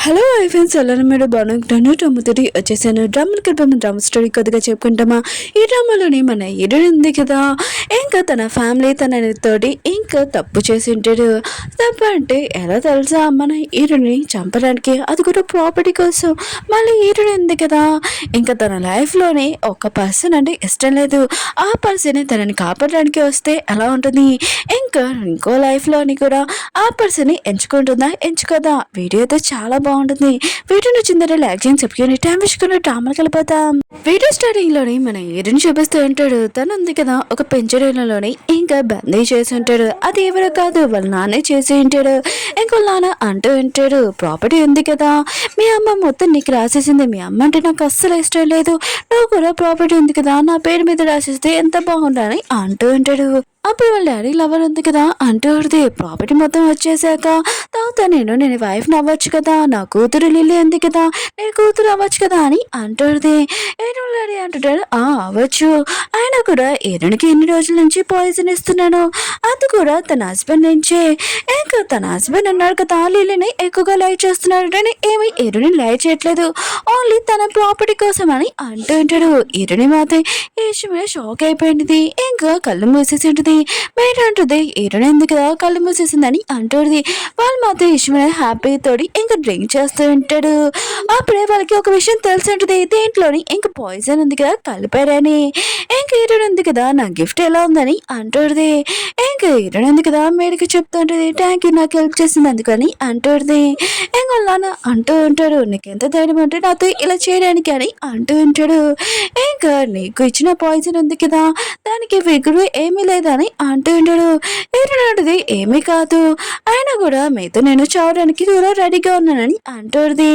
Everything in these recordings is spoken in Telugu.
హలో ఐ ఫ్రెండ్స్ ಎಲ್ಲರೂ మీరు బాగుంటాను డ్రామాతోటి వచ్చేసాను డ్రామా స్టోరీ కొద్దిగా చెప్పుకుంటామా ఈ డ్రామాలోని మన హీరోయిన్ ఉంది కదా ఇంకా తన ఫ్యామిలీ తోటి ఇంకా తప్పు చేసి ఉంటాడు. తప్పు అంటే ఎలా తెలుసా, మన హీరోని చంపడానికి, అది కూడా ప్రాపర్టీ కోసం. మళ్ళీ హీరోయిన్ ఉంది కదా, ఇంకా తన లైఫ్లోని ఒక పర్సన్ అంటే ఇష్టం లేదు, ఆ పర్సన్ తనని కాపాడడానికి వస్తే ఎలా ఉంటుంది, ఇంకా ఇంకో లైఫ్లోని కూడా ఆ పర్సన్ని ఎంచుకుంటుందా ఎంచుకోదా. వీడియో అయితే చాలా బాగుంటుంది. వీడియో నచ్చిందంటే లైక్ చేయండి, సబ్స్క్రైబ్ టైం వేసుకుని డ్రామాకి వెళ్ళిపోతాం. వీడియో స్టార్టింగ్ లోని మన హీరోని చూపిస్తూ ఉంటాడు. తను ఉంది కదా ఒక పెంచడంలోని ఇంకా బందీ చేసి ఉంటాడు. అది ఎవరో కాదు, వాళ్ళ నాన్నే చేసి ఉంటాడు. ఇంకో నాన్న అంటూ ఉంటాడు, ప్రాపర్టీ ఉంది కదా మీ అమ్మ మొత్తం నీకు రాసేసింది, మీ అమ్మ అంటే నాకు అస్సలు ఇష్టం లేదు, నువ్వు కూడా ప్రాపర్టీ ఉంది కదా నా పేరు మీద రాసేస్తే ఎంత బాగుండని అంటూ ఉంటాడు. అప్పుడు వాళ్ళ డాడీ లవర్ ఉంది కదా అంటూ ఉంటుంది, ప్రాపర్టీ మొత్తం వచ్చేసాక తర్వాత నేను వైఫ్ని అవ్వచ్చు కదా, నా కూతురు లిల్లీ ఉంది కదా నేను కూతురు అవ్వచ్చు కదా అని అంటుంది. ఏను డాడీ అంటుంటాడు, అవ్వచ్చు, ఆయన కూడా ఏనునికి ఎన్ని రోజుల నుంచి పాయిజన్ ఇస్తున్నాను, అది కూడా తన హస్బెండ్ నుంచే. ఇంకా తన హస్బెండ్ అన్నాడు కదా లిల్లీని ఎక్కువగా లైక్ చేస్తున్నాడు అని, ఏమి ఏరుని లైక్ చేయట్లేదు, ఓన్లీ తన ప్రాపర్టీ కోసం అని అంటూ ఉంటాడు. ఏరుని మాత్రం ఈ విషయమే షాక్ అయిపోయింది. ఇంకా కళ్ళు మూసేసి ఉంటుంది. బయట అంటుంది, ఏరుని ఎందుకు కదా కళ్ళు మూసేసిందని అంటుంది. వాళ్ళు మాత్రం ఇష్టమైన హ్యాపీ తోడి ఇంకా డ్రింక్ చేస్తూ ఉంటాడు. అప్పుడే వాళ్ళకి ఒక విషయం తెలిసి ఉంటుంది, దేంట్లోని ఇంకా పాయిజన్ ఉంది కదా కలిపారని. ఇంకా హీరోయిన్ ఉంది కదా నా గిఫ్ట్ ఎలా ఉందని అంటుంది. ఇంకా హీరోయిన్ ఉంది కదా మేడకి చెప్తుంటది, థ్యాంక్ యూ నాకు హెల్ప్ చేసింది అందుకని అంటుంది. ఇంకా నాన్న అంటూ ఉంటాడు, నీకెంత ధైర్యం అంటే నాతో ఇలా చేయడానికి అని అంటూ ఉంటాడు. ఇంకా నీకు ఇచ్చిన పాయిజన్ ఉంది కదా దానికి విగుడు ఏమీ లేదని అంటూ ఉంటాడు. హీరోయిన్ ఏమీ కాదు, ఆయన కూడా మీతో నేను చావడానికి కూడా రెడీగా ఉన్నానని అంటుంది.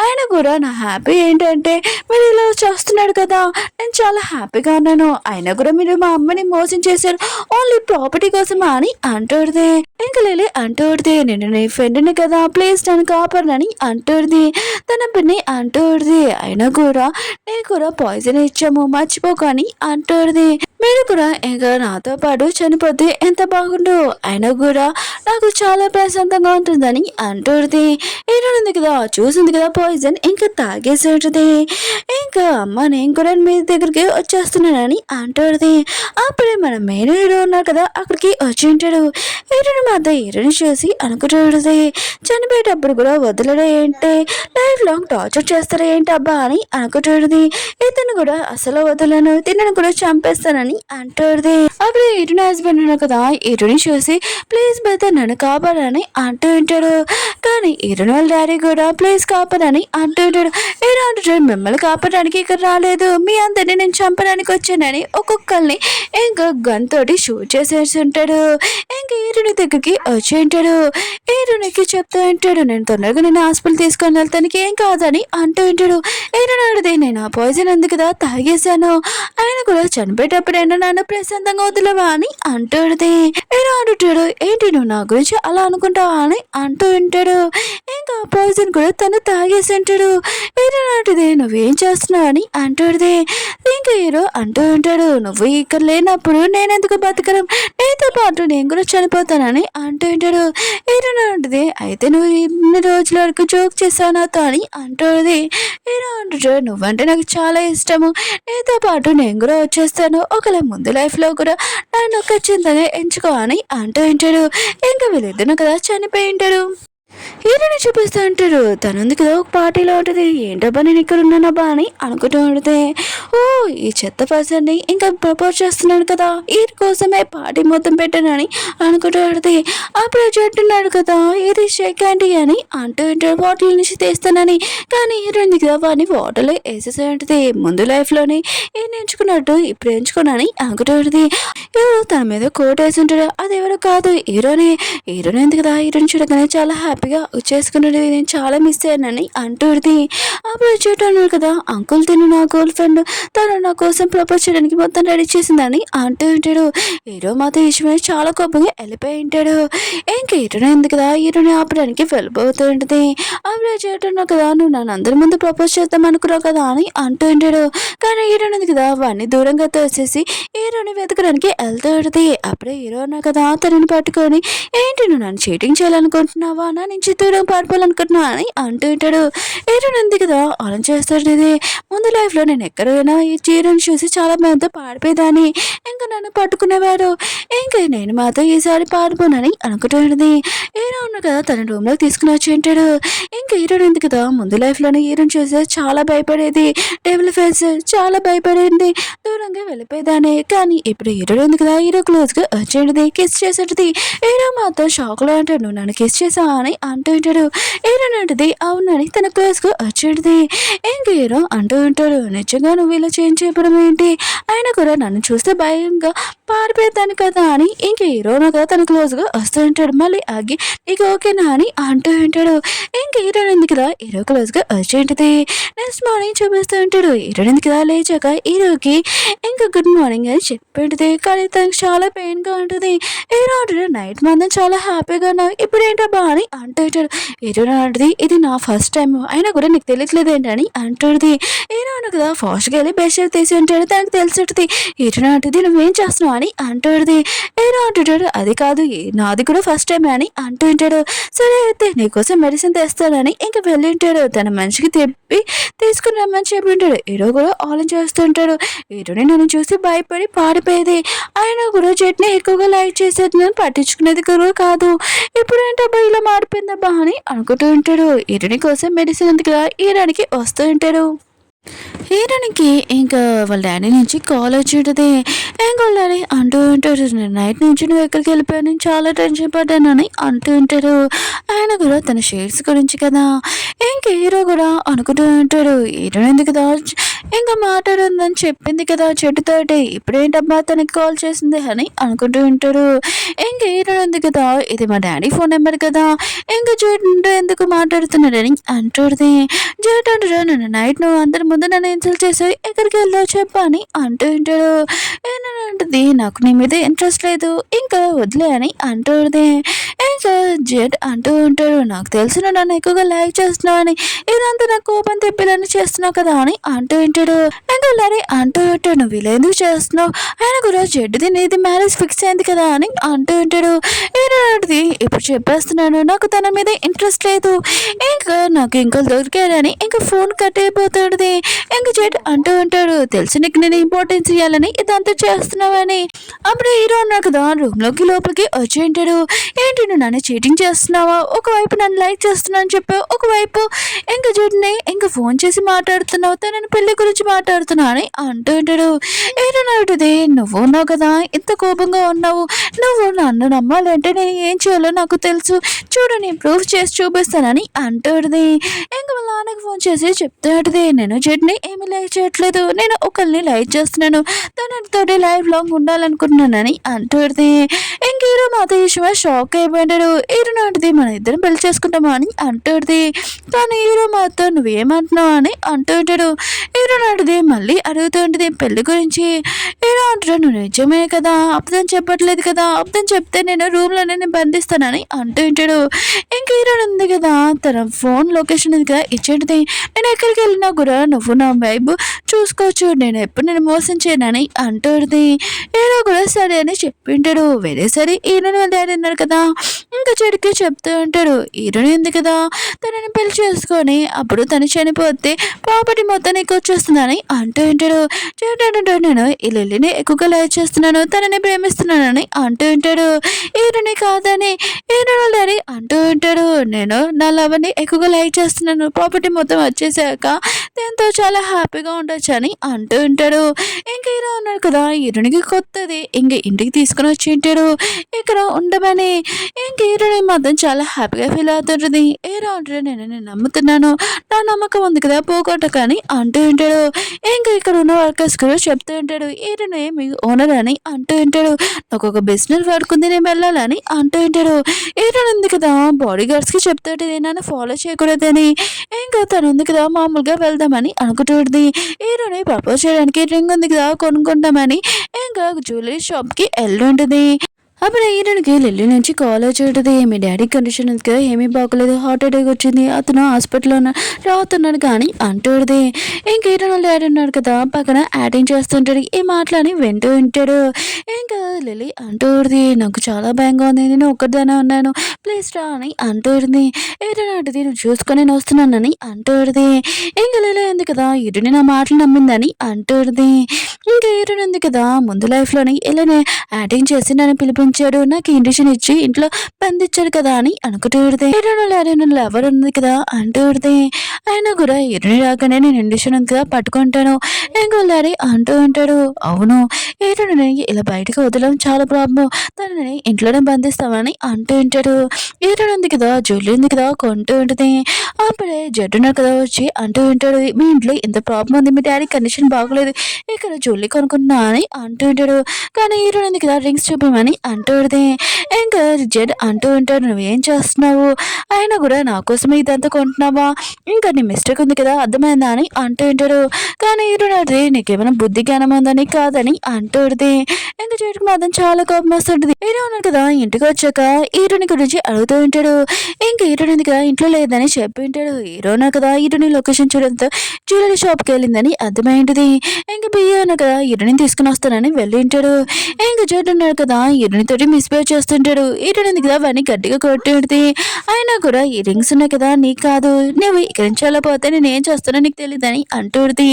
ఆయన కూడా నా హ్యాపీ ఏంటంటే మీరు ఇలా చేస్తున్నాడు కదా నేను చాలా హ్యాపీగా ఉన్నాను, అయినా కూడా మీరు మా అమ్మని మోసం చేశారు ఓన్లీ ప్రాపర్టీ కోసమా అని అంటుంది. ఇంకా లేలే అంటుంది, నేను నీ ఫ్రెండ్ని కదా ప్లీజ్ నన్ను కాపాడని అంటుంది. తన పిన్ని అంటుంది, అయినా కూడా నేను కూడా పాయిజన్ ఇచ్చాము మర్చిపోకు అని అంటుంది. మీరు కూడా ఇంకా నాతో పాటు చనిపోతే ఎంత బాగుండు, అయినా కూడా నాకు చాలా ప్రశాంతంగా ఉంటుందని అంటుంది. ఏనుంది కదా చూసింది కదా పాయిజన్ ఇంకా తాగేసి ఉంటుంది. ఇంకా అమ్మ నేను కూడా మీ దగ్గరికి వచ్చేస్తున్నానని అంటుంది. అప్పుడే మన మెయిన్ హీరో ఉన్నారు కదా అక్కడికి వచ్చి ఉంటాడు. హీరోని మాత్రం హీరోని చూసి అనుకుంటుంది, చనిపోయేటప్పుడు కూడా వదలడం ఏంటి, లైఫ్ లాంగ్ టార్చర్ చేస్తారా ఏంటి అబ్బా అని అనుకుంటుంది. ఇతను కూడా అసలు వదలను, తినను కూడా చంపేస్తానని అంటుంది. అప్పుడు హీరోని హస్బెండ్ ఉన్నారు కదా హీరోని చూసి ప్లీజ్ బెదర్ నన్ను కాపాడని అంటూ ఉంటాడు. కానీ హీరోని వాళ్ళ డాడీ కూడా ప్లీజ్ కాపాడని అంటూ ఉంటాడు. హీరో అంటుంటాడు, మిమ్మల్ని కాపాడడానికి ఇక్కడ రాలేదు, మీ అందరినీ నేను చంపడానికి వచ్చానని ఒక్కొక్కరిని ఇంకా గన్ తోటి షూట్ చేసేసి ఉంటాడు. ఇంకా హీరోని దగ్గరికి వచ్చి ఉంటాడు. హీరోనికి చెప్తూ ఉంటాడు, నేను తొందరగా నేను హాస్పిటల్ తీసుకొని వెళ్తానికి ఏం కాదని అంటూ ఉంటాడు. హీరోని అడిగితే నేను ఆ పాయిజన్ ఉంది కదా తాగేశాను, ఆయన కూడా చనిపోయేటప్పుడు నన్ను ప్రశాంతంగా వదిలేవా అని అంటుంది. హీరో అంటుంటాడు, ఏంటి నువ్వు నా గురించి అలా అనుకుంటావా అని అంటూ ఉంటాడు. ఇంకా పాయిజన్ కూడా తను తాగేసి ఉంటాడు. హీరో అంటుంది, నువ్వేం చేస్తున్నావు అని అంటుంది. ఇంకా హీరో అంటూ ఉంటాడు, నువ్వు ఇక్కడ లేనప్పుడు నేనెందుకు బతకడం, నీతో పాటు నేను కూడా చనిపోతానని అంటూ ఉంటాడు. హీరో అంటుంది, అయితే నువ్వు ఇన్ని రోజుల వరకు జోక్ చేసావు నాతో అని అంటుంది. హీరో అంటుంటాడు, నువ్వంటే నాకు చాలా ఇష్టము, నీతో పాటు నేను కూడా వచ్చేస్తాను, ఒకవేళ ముందు లైఫ్లో కూడా నన్ను ఖచ్చితంగా ఎంచుకో అని అంటూ ఉంటాడు. ఇంకా వీళ్ళిద్దరు కదా చనిపోయి ఉంటారు. హీరోని చూపిస్తూ ఉంటాడు, తనుంది కదా ఒక పార్టీలో ఉంటుంది, ఏంటబ్బా నేను ఇక్కడ ఉన్నానబ్బా అని అనుకుంటూ ఉంటుంది. ఓ ఈ చెత్త పర్సన్ని ఇంకా ప్రపోజ్ చేస్తున్నాడు కదా ఈ కోసమే పార్టీ మొత్తం పెట్టానని అనుకుంటూ ఉంటుంది. అప్పుడు చెట్టున్నాడు కదా ఇది షేక్ ఆంటీ అని అంటూ ఉంటాడు, బాటిల్ నుంచి తీస్తానని. కానీ హీరోయిన్ కదా వాడిని వాటర్లో వేసేసే ఉంటుంది. ముందు లైఫ్లోనే ఏం ఎంచుకున్నట్టు ఇప్పుడు ఎంచుకున్నాని అనుకుంటూ ఉంటుంది. ఎవరో తన మీద కోట్ వేసి ఉంటాడు, అది ఎవరో కాదు హీరోని. హీరోని ఎందుకు కదా హీరోని చూడగానే చాలా హ్యాపీగా చేసుకున్నది, నేను చాలా మిస్ అయ్యానని అంటుంది. అప్పుడు చెట్టు అన్నాడు కదా అంకుల్ తిను నా గర్ల్ ఫ్రెండ్, తను నా కోసం ప్రపోజ్ చేయడానికి మొత్తం రెడీ చేసిందని అంటూ ఉంటాడు. హీరో మాత్రం విషయమే చాలా కోపంగా వెళ్ళిపోయి ఉంటాడు. ఇంకా హీరోని ఎందుకు కదా హీరోని ఆపడానికి వెళ్ళిపోతూ ఉంటుంది. అప్పుడు చెట్టు అన్నాడు కదా నువ్వు నన్ను అందరి ముందు ప్రపోజ్ చేద్దాం అనుకున్నావు కదా అని అంటూ ఉంటాడు. కానీ హీరోని ఉంది కదా వాడిని దూరంగా తోసేసి హీరోని వెతకడానికి వెళ్తూ ఉంటుంది. అప్పుడే హీరో అన్నా కదా తనని పట్టుకొని ఏంటి నువ్వు నన్ను చీటింగ్ చేయాలనుకుంటున్నావా నా నుంచి దూరం పారిపోవాలనుకుంటున్నా అని అంటూ ఉంటాడు. హీరోయిన్ ఉంది కదా అలా చేస్తాడు. ఇది ముందు లైఫ్లో నేను ఎక్కడైనా ఈ చీరను చూసి చాలా మందితో పాడిపోయేదాన్ని, ఇంకా నన్ను పట్టుకునేవారు, ఇంకా నేను మాత్రం ఈసారి పారిపోనని అనుకుంటున్నది. హీరో ఉన్న కదా తన రూమ్లోకి తీసుకుని వచ్చి ఉంటాడు. ఇంకా హీరోయిన్ ఉంది కదా ముందు లైఫ్లోనే హీరోని చూసి చాలా భయపడేది, డెవిల్ ఫేస్, చాలా భయపడేది, దూరంగా వెళ్ళిపోయేదాన్ని. కానీ ఇప్పుడు హీరో ఉంది కదా హీరో క్లోజ్గా వచ్చేది, కిస్ చేసేది. హీరో మాత్రం షాక్లో అంటాడు, నువ్వు నన్ను కిస్ చేసావా అని అంటూ ఉంటాడు. హీరోయిన్ అంటది అవునని తన క్లోజ్గా వచ్చేది. ఇంక హీరో అంటూ ఉంటాడు, నిజంగా నువ్వు ఇలా చేంజ్ చేయడం ఏంటి, ఆయన కూడా నన్ను చూస్తే భయంగా పారిపోతాను కదా అని. ఇంక హీరో కదా తన క్లోజ్గా వస్తూ ఉంటాడు. మళ్ళీ ఆగి నీకు ఓకేనా అని అంటూ ఉంటాడు. ఇంక హీరోయిన్ ఉంది కదా హీరో క్లోజ్గా వచ్చేంటిది. నెక్స్ట్ మార్నింగ్ చూపిస్తూ ఉంటాడు. హీరోయిన్ ఉంది కదా లేచాక హీరోకి ఇంకా గుడ్ మార్నింగ్ అని చెప్పేంటిది. కానీ తనకు చాలా పెయిన్గా ఉంటుంది. హీరో అంటాడు నైట్ మందం చాలా హ్యాపీగా ఉన్నావు, ఇప్పుడు ఏంటబ్బా అని అంటూ ఉంటాడు. హీరోయిన్ అంటది ఇది నా ఫస్ట్ టైం, అయినా కూడా నీకు తెలియట్లేదు ఏంటని అంటుంది. హీరో అన్న కదా ఫాస్ట్గా వెళ్ళి బెస్ట్ షేప్ తీసి ఉంటాడు. తనకు తెలిసి హీరోయిన్ అంటుంది నువ్వేం చేస్తున్నావు అని అంటుంది. హీరో అంటుంటాడు అది కాదు నాది కూడా ఫస్ట్ టైం అని అంటూ ఉంటాడు. సరే అయితే నీకోసం మెడిసిన్ తెస్తానని ఇంక వెళ్ళి ఉంటాడు. తన మనిషికి తెప్పి తీసుకుని రమ్మని చెప్పి ఉంటాడు. హీరో కూడా ఆలోచన చేస్తుంటాడు. హీరోని నన్ను చూసి భయపడి పాడిపోయేది, ఆయన కూడా చెట్ని ఎక్కువగా లైక్ చేసేది, నేను పట్టించుకునేది కూడా కాదు, ఇప్పుడు ఏంటబ్బా ఇలా మారిపోయిందబ్బా అని అనుకుంటూ ఉంటాడు. హీరోని కోసం మెడిసిన్ ఎందుకు హీరోనికి వస్తూ ఉంటాడు. హీరోనికి ఇంకా వాళ్ళ డాడీ నుంచి కాల్ వచ్చేటది. ఏం కావాలి అంటూ ఉంటారు, నేను నైట్ నుంచి నువ్వు ఎక్కడికి వెళ్ళిపోయాను నేను చాలా టెన్షన్ పడ్డానని అంటూ ఉంటారు. ఆయన కూడా తన షేడ్స్ గురించి కదా. ఇంక హీరో కూడా అనుకుంటూ ఉంటాడు, హీరోయిన్ ఎందుకు కదా ఇంకా మాట్లాడుందని చెప్పింది కదా చెట్టుతోటి, ఇప్పుడేంటబ్బా తనకి కాల్ చేసింది అని అనుకుంటూ ఉంటాడు. ఇంక హీరోయిన్ ఉంది కదా ఇది మా డాడీ ఫోన్ నెంబర్ కదా, ఇంకా జేట్ ఎందుకు మాట్లాడుతున్నాడని అంటుంది. జేట్ అంటాడు నన్ను నైట్ నువ్వు అందరి ముందు నన్ను ఇన్సల్ట్ చేసావు, ఎక్కడికి వెళ్ళావు చెప్పా అని అంటూ ఉంటాడు. ఏంటంటది నాకు నీ మీద ఇంట్రెస్ట్ లేదు ఇంకా వదిలే అని అంటుంది. ఇంకా జెడ్ అంటూ ఉంటాడు నాకు తెలిసిన నన్ను ఎక్కువగా లైక్ చేస్తున్నావు అని, ఇదంతా నాకు కోపం తెప్పిలని చేస్తున్నావు కదా అని అంటూ ఉంటాడు. ఇంకా లరే అంటూ ఉంటాడు నువ్వు ఇలా ఎందుకు చేస్తున్నావు, ఆయన కూడా జెడ్ది నీది మ్యారేజ్ ఫిక్స్ అయింది కదా అని అంటూ ఉంటాడు. ఏంటంటది ఇప్పుడు చెప్పేస్తున్నాను నాకు తన మీద ఇంట్రెస్ట్ లేదు, ఇంకా నాకు ఇంకా దొరికాడని ఇంకా ఫోన్ కట్ అయిపోతాడు. ఇంకా జెడ్ అంటూ ఉంటాడు తెలిసి నీకు నేను ఇంపార్టెన్స్ ఇవ్వాలని ఇదంతా చేస్తున్నావని. అప్పుడు హీరో అన్నాడు కదా రూమ్లోకి లోపలికి వచ్చి ఉంటాడు. ఏంటి నువ్వు నన్ను చీటింగ్ చేస్తున్నావా, ఒకవైపు నన్ను లైక్ చేస్తున్నా అని చెప్పావు, ఒకవైపు ఇంకా జెడ్ని ఇంకా ఫోన్ చేసి మాట్లాడుతున్నావు, తనని పెళ్లి గురించి మాట్లాడుతున్నా అని అంటూ ఉంటాడు. ఏంటంటే నువ్వు ఉన్నావు కదా ఇంత కోపంగా ఉన్నావు, నువ్వు నన్ను నమ్మాలంటే నేను ఏం చేయాలో నాకు తెలుసు, చూడు నేను ప్రూఫ్ చేసి చూపిస్తానని అంటుంది. ఇంకా వాళ్ళ నాన్నకి ఫోన్ చేసి చెప్తాడుది నేను జెడ్ని ఏమి లైక్ చేయట్లేదు, నేను ఒకరిని లైక్ చేస్తున్నాను, తనతోటి లైఫ్ లాంగ్ ఉండాలనుకుంటున్నానని అంటుంది. ఇంక హీరో మాతో విషయమా షాక్ అయిపోయాడు. హీరో నాటిది మన ఇద్దరం పెళ్లి చేసుకుంటామా అని అంటుంది. కానీ హీరో మాతో నువ్వేమంటున్నావు అని అంటూ ఉంటాడు. హీరో నాటిది మళ్ళీ అడుగుతూ ఉంటుంది పెళ్లి గురించి. హీరో అంటాడు నువ్వు నిజమే కదా, అబద్ధం చెప్పట్లేదు కదా, అబద్ధం చెప్తే నేను రూమ్లోనే నేను బంధిస్తానని అంటూ ఉంటాడు. ఇంక హీరో ఉంది కదా తన ఫోన్ లొకేషన్ ఇది కదా ఇచ్చేటిది, నేను ఎక్కడికి వెళ్ళినా కూడా నువ్వు నా వైబ్ చూసుకోవచ్చు, నేను ఎప్పుడు నేను మోసం చేయనని అంటుంది. హీరో కూడా సరే అని చెప్పింటాడు. వేరే సరే హీరోని వాళ్ళ డాడీ అన్నాడు కదా ఇంకా చెడుకి చెప్తూ ఉంటాడు హీరోని ఉంది కదా తనని పెళ్లి చేసుకొని అప్పుడు తను చనిపోతే ప్రాపర్టీ మొత్తం నీకు వచ్చేస్తుందని అంటూ ఉంటాడు. చేటంటాడు నేను ఈ లిల్లీని ఎక్కువగా లైక్ చేస్తున్నాను, తనని ప్రేమిస్తున్నానని అంటూ ఉంటాడు. హీరోని కాదని హీరో వాళ్ళ డాడీ అంటూ ఉంటాడు నేను నా లవర్ని ఎక్కువగా లైక్ చేస్తున్నాను, ప్రాపర్టీ మొత్తం వచ్చేసాక దాంతో చాలా హ్యాపీగా ఉండొచ్చు అని అంటూ ఉంటాడు. ఇంక హీరో ఉన్నాడు కదా హీరోనికి కొత్తది ఇంక ఇంటికి తీసుకుని వచ్చి ఉంటాడు ఇక్కడ ఉండమని. ఇంక హీరోని మాత్రం చాలా హ్యాపీగా ఫీల్ అవుతుంటుంది. హీరో అంటాడు నేను నమ్ముతున్నాను, నా నమ్మకం ఉంది కదా పోగొట్టక అని అంటూ ఉంటాడు. ఇంకా ఇక్కడ ఉన్న వర్కర్స్ కూడా చెప్తూ ఉంటాడు హీరోనే మీ ఓనర్ అని అంటూ ఉంటాడు. నాకు ఒక బిజినెస్ వర్క్ ఉంది నేను వెళ్ళాలని అంటూ ఉంటాడు. హీరోని ఉంది కదా బాడీ గార్డ్స్కి చెప్తాడు నన్ను ఫాలో చేయకూడదని. ఇంకా తను ఉంది కదా మామూలుగా వెళ్దామని అనుకుంటుంది. హీరోని ప్రపోజ్ చేయడానికి రింగ్ ఉంది కదా కొనుక్కుంటామని ఇంకా జ్యువెలరీ షాప్కి వెళ్ళి ఉంటుంది. అప్పుడు హీరోయిన్కి లిల్లీ నుంచి కాల్ వచ్చేటది. మీ డాడీ కండిషన్ ఉంది కదా, ఏమీ బాగోలేదు, హార్ట్ అటాక్ వచ్చింది, అతను హాస్పిటల్లో రావుతున్నాడు కానీ అంటూడిది. ఇంక హీరోయిన్ వాళ్ళ డాడీ ఉన్నాడు కదా పక్కన యాక్టింగ్ చేస్తుంటాడు. ఈ మాటలని వింటూ ఉంటాడు. ఇంకా లిల్లీ అంటూడిది, నాకు చాలా భయంగా ఉంది, నేను ఒక్కదానే ఉన్నాను, ప్లీజ్ రా అని అంటూడిది. హీరోయిన్ అంటది, నువ్వు చూసుకొని నేను వస్తున్నానని అంటూడిది. ఇంకా లిల్లీ ఉంది కదా హీరోయిన్ నా మాటలు నమ్మిందని అంటూడిది. ఇంకా హీరోయిన్ ఉంది కదా ముందు లైఫ్లోని ఇలానే యాక్టింగ్ చేసి నన్ను పిలిపించాడు, నాకు ఇండిషన్ ఇచ్చి ఇంట్లో బంధించాడు కదా అని అనుకుంటూ హీరోయిన్ ఎవరు ఉంది కదా అంటూ అయినా కూడా హీరోయిన్ రాగానే నేను ఇండిషన్ ఉంది కదా పట్టుకుంటాను ఇంకో డాడీ అంటూ ఉంటాడు. అవును, హీరోయిన్ ఇలా బయటకు వదలడం చాలా ప్రాబ్లం, తనని ఇంట్లోనే బంధిస్తామని అంటూ ఉంటాడు. హీరోయిన్ ఉంది కదా జ్యువెలరీ ఉంది కదా కొంటూ ఉంటుంది. అప్పుడే జడ్డున్నారు కదా వచ్చి అంటూ ఉంటాడు, మీ ఇంట్లో ఇంత ప్రాబ్లం ఉంది, మీ డాడీ కండిషన్ బాగోలేదు, ఇక్కడ జ్యువెలరీ కొనుక్కుంటున్నా అని అంటూ ఉంటాడు. కానీ హీరోయిన్ ఉంది కదా రింగ్స్ చూపించమని అంటూ ఉంటుంది. ఇంకా జడ్ అంటూ ఉంటాడు, నువ్వేం చేస్తున్నావు, అయినా కూడా నా కోసమే ఇదంతా కొంటున్నావా, ఇంకా నీ మిస్టేక్ ఉంది కదా అర్థమైందా అని అంటూ ఉంటాడు. కానీ హీరోయిన్ అడితే నీకేమైనా బుద్ధి జ్ఞానం ఉందని కాదని అంటూ ఉంటుంది. ఇంకా జడ్కి మాత్రం చాలా కోపం వస్తుంటుంది. హీరో ఉన్నాడు కదా ఇంటికి వచ్చాక హీరోని గురించి అడుగుతూ ఉంటాడు. ఇంకా హీరోయిన్ ఉంది కదా ఇంట్లో లేదని చెప్పి ఉంటాడు. హీరో ఉన్నాడు కదా హీరోని లొకేషన్ చూడడంతో జ్యువెలరీ షాప్కి వెళ్ళిందని అర్థమైంటుంది. ఇంకా బియ్య ఉన్నాడు కదా హీరోని తీసుకుని వస్తానని వెళ్ళి ఉంటాడు. ఇంకా జడ్ ఉన్నాడు కదా హీరోని తోటి మిస్బిహేవ్ చేస్తుంటాడు. హీరోయిన్ ఉంది కదా వాడిని గట్టిగా కొట్టి ఉంటుంది. అయినా కూడా ఈ రింగ్స్ ఉన్నాయి కదా నీకు కాదు, నువ్వు ఇక్కడి నుంచి వెళ్ళిపోతే నేను ఏం చేస్తానో నీకు తెలియదని అంటూడిది.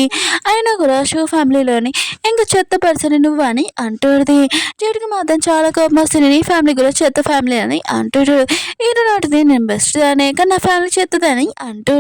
అయినా కూడా షో ఫ్యామిలీలోని ఇంకా చెత్త పర్సన్ నువ్వు అని అంటూడిది. జడ్కి మాత్రం చాలా కోపం వస్తుంది, నీ ఫ్యామిలీ కూడా చెత్త ఫ్యామిలీ అని అంటాడు. హీరో నాటిది నేను బెస్ట్ దానే కానీ నా ఫ్యామిలీ చెత్తదని అంటూ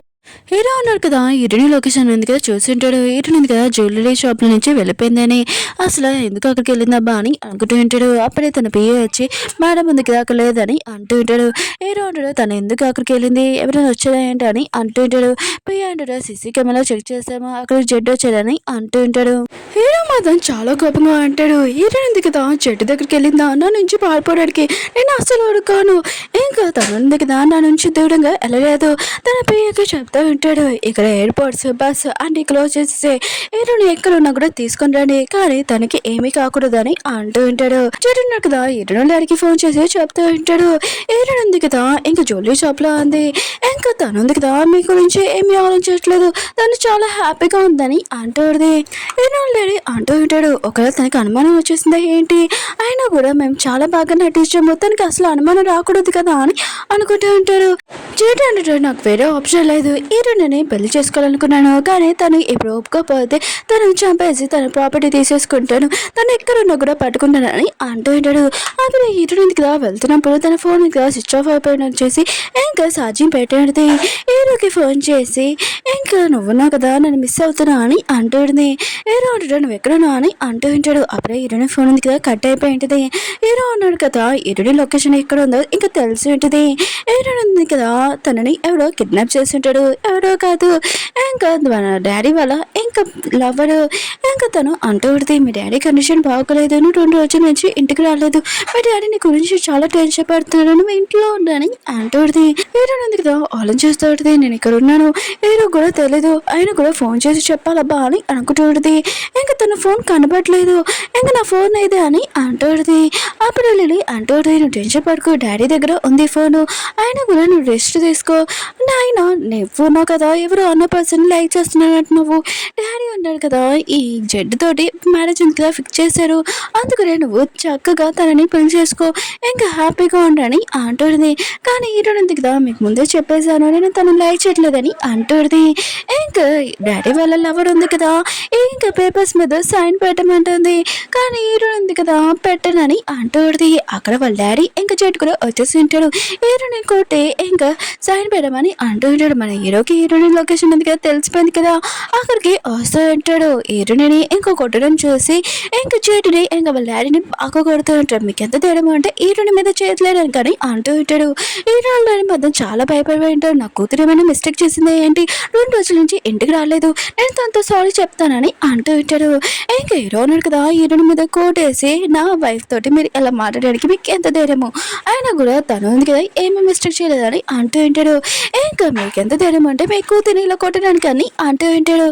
హీరో ఉన్నాడు కదా హీరోయిన్ లొకేషన్ ఉంది కదా చూసింటాడు. హీరోయిన్ ఉంది కదా జ్యువెలరీ షాప్ల నుంచి వెళ్ళిపోయిందని, అసలు ఎందుకు అక్కడికి వెళ్ళిందబ్బా అని అనుకుంటూ ఉంటాడు. అప్పుడే తన పిఏ వచ్చి మేడం ఉంది కదా అక్కడ లేదని అంటూ ఉంటాడు. హీరో ఉంటాడు తను ఎందుకు అక్కడికి వెళ్ళింది, ఎవరైనా వచ్చారా ఏంటి అని అంటూ ఉంటాడు. పిఏ అంటాడు సీసీ కెమెరా చెక్ చేసాము అక్కడ జడ్డు వచ్చాడని అంటూ ఉంటాడు. హీరో మాత్రం చాలా కోపంగా అంటాడు, హీరోయిన్ ఉంది కదా జడ్డు దగ్గరికి వెళ్ళిందా నా నుంచి పారిపోవడానికి, నేను అసలు అడుగుతాను, ఇంకా తను ఉంది కదా నా నుంచి దూరంగా వెళ్ళలేదు, తన పిఏకి చెప్తా ఉంటాడు ఇక్కడ ఎయిర్పోర్ట్స్ బస్ అన్ని క్లోజ్ చేసేసి హీరోని ఎక్కడున్నా కూడా తీసుకొని రండి, కానీ తనకి ఏమీ కాకూడదని అంటూ ఉంటాడు. చూడున్నాడు కదా హీరోయిన్ డాడీకి ఫోన్ చేసి చెప్తూ ఉంటాడు. హీరోయిన్ ఉంది కదా ఇంకా జ్యువెలరీ షాప్ లో ఉంది, ఇంకా తను ఉంది కదా మీ గురించి ఏమీ ఆలోచించట్లేదు, తను చాలా హ్యాపీగా ఉందని అంటుంది. హీరోయిన్ డాడీ అంటూ ఉంటాడు, ఒకవేళ తనకి అనుమానం వచ్చేసిందా ఏంటి, అయినా కూడా మేము చాలా బాగా నటించాము, తనకి అసలు అనుమానం రాకూడదు కదా అని అనుకుంటూ ఉంటాడు. జేట్ అంటాడు నాకు వేరే ఆప్షన్ లేదు, హీరోయిన్ పెళ్లి చేసుకోవాలనుకున్నాను, కానీ తను ఇప్పుడు ఒప్పుకోకపోతే తను చంపేసి తన ప్రాపర్టీ తీసేసుకుంటాను, తను ఎక్కడున్నా కూడా పట్టుకుంటానని అంటూ ఉంటాడు. అప్పుడు హీరోయిన్ కదా వెళ్తున్నప్పుడు తన ఫోన్ కదా స్విచ్ ఆఫ్ అయిపోయిన వచ్చేసి ఇంకా ఛార్జింగ్ పెట్టేది. హీరోకి ఫోన్ చేసి ఇంకా నువ్వున్నావు కదా నన్ను మిస్ అవుతున్నా అని అంటుంది. హీరో అంటాడు నువ్వు ఎక్కడున్నా అని అంటూ ఉంటాడు. అప్పుడే హీరోయిన్ ఫోన్ ఉంది కదా కట్ అయిపోయి ఉంటుంది. హీరో అన్నాడు కదా హీరోయిన్ లొకేషన్ ఎక్కడ ఉందో ఇంకా తెలిసి ఉంటుంది. హీరోయిన్ ఉంది కదా తనని ఎవడో కిడ్నాప్ చేసి ఉంటాడు, ఎవడో కాదు ఇంకా మన డాడీ వాళ్ళ ఇంకా లవ్వరు. ఇంకా తను అంటూ ఉంటుంది మీ డాడీ కండిషన్ బాగోలేదు, నువ్వు 2 రోజుల నుంచి ఇంటికి రాలేదు, మీ డాడీ నీ గురించి చాలా టెన్షన్ పడుతున్నాడు, నువ్వు ఇంట్లో ఉన్నాని అంటూ ఉంటుంది. హీరో ఉంది కదా ఆలోచిస్తూ ఉంటుంది నేను ఇక్కడ ఉన్నాను, హీరో కూడా తెలీదు, ఆయన కూడా ఫోన్ చేసి చెప్పాలబ్బా అని అనుకుంటూ ఉంటుంది. ఇంకా తన ఫోన్ కనబడలేదు, ఇంకా నా ఫోన్ ఏదే అని అంటూ ఉంటుంది. అప్పుడు లిల్లీ అంటూ ఉంటుంది నువ్వు టెన్షన్ పడుకో, డాడీ దగ్గర ఉంది ఫోను, ఆయన కూడా నువ్వు రెస్ట్ తీసుకో, నాయన నువ్వు ఉన్నావు కదా ఎవరు అన్న పర్సన్ లైక్ చేస్తున్నాడు, నువ్వు డాడీ ఉన్నాడు కదా ఈ జడ్డు తోటి మ్యారేజ్ ఉంది కదా ఫిక్స్ చేశారు, అందుకనే నువ్వు చక్కగా తనని పెళ్లి చేసుకో, ఇంకా హ్యాపీగా ఉండని అంటుంది. కానీ హీరో ఉంది కదా మీకు ముందే చెప్పేశాను నేను తను లైక్ చేయట్లేదని అంటుంది. ఇంకా డాడీ వాళ్ళ లవర్ ఉంది కదా ఇంకా పేపర్స్ మీద సైన్ పెట్టమంటుంది, కానీ హీరో ఉంది కదా పెట్టనని అంటుంది. అక్కడ వాళ్ళ డాడీ ఇంకా జడ్డు కూడా వచ్చేసి ఉంటాడు. హీరోని కొట్టి ఇంకా సైన్ పెట్టమని అంటూ ఉంటాడు. మన హీరోకి హీరోయిన్ లొకేషన్ ఉంది కదా తెలిసిపోయింది కదా అక్కడికి వస్తూ ఉంటాడు. హీరోయిన్ ఇంకో కొట్టడం చూసి ఇంకా చేతిని ఇంకా వాళ్ళ డాడీని బాగా కొడుతూ ఉంటాడు. మీకు ఎంత తేడా అంటే హీరోయిన్ మీద చేయట్లేదని కానీ అంటూ ఉంటాడు. హీరోయిన్ డాడీ మాత్రం చాలా భయపడిపోయి ఉంటాడు, నా కూతురు ఏమైనా మిస్టేక్ చేసిందా ఏంటి, 2 రోజుల నుంచి ఇంటికి రాలేదు, నేను తనతో సారీ చెప్తానని అంటూ ఉంటాడు. ఇంకా హీరో ఉన్నాడు కదా, హీరోని మీద కోటేసి నా వైఫ్ తోటి మీరు ఎలా మాట్లాడడానికి మీకు ఎంత ధైర్యము, అయినా కూడా తను ఉంది కదా ఏమీ మిస్టేక్ చేయలేదని అంటూ ఉంటాడు. ఇంకా మీకు ఎంత ధైర్యం అంటే మీ కూతురిని ఇలా కొట్టడానికి అని అంటూ ఉంటాడు.